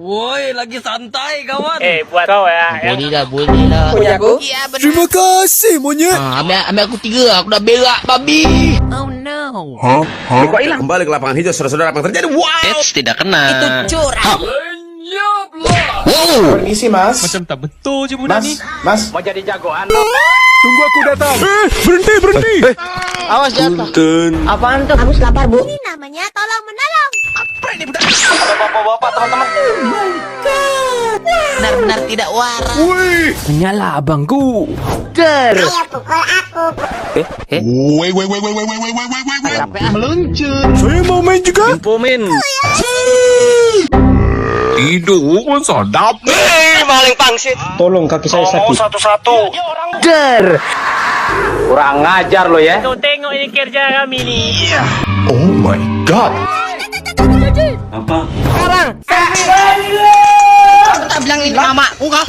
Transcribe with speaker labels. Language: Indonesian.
Speaker 1: Woi, lagi santai kawan.
Speaker 2: Buat kau ya.
Speaker 3: Boleh lah.
Speaker 4: Punya aku?
Speaker 3: Ya, benar.
Speaker 5: Terima kasih monyet.
Speaker 3: Ambil aku 3. Aku dah berak babi.
Speaker 1: Oh no.
Speaker 4: Kok hilang?
Speaker 6: Kembali ke lapangan hijau, saudara-saudara, apa yang terjadi? Wow!
Speaker 1: Eits, tidak kena.
Speaker 3: Itu curang.
Speaker 4: Permisi mas.
Speaker 5: Macam tak betul je budak ni.
Speaker 4: Mas.
Speaker 2: Mau jadi jagoan.
Speaker 5: Tunggu aku datang. Berhenti.
Speaker 3: Awas jatuh.
Speaker 4: Apaan tuh?
Speaker 7: Agus lapar, Bu. Ini namanya tolong menolong.
Speaker 2: Bapak-bapak, teman-teman.
Speaker 3: Benar-benar tidak waras.
Speaker 5: Nyala abangku.
Speaker 7: Ayo pukul aku.
Speaker 5: Saya mau main juga.
Speaker 1: Pomen.
Speaker 5: Hidup sedap.
Speaker 2: Maling pangsit.
Speaker 4: Tolong kaki saya
Speaker 2: Ngomong
Speaker 4: sakit.
Speaker 2: satu-satu. Kurang ngajar lo ya. Tuh tengok ini kerja kami nih.
Speaker 5: Oh my god.
Speaker 3: Aku tak bilang ini mamaku kau.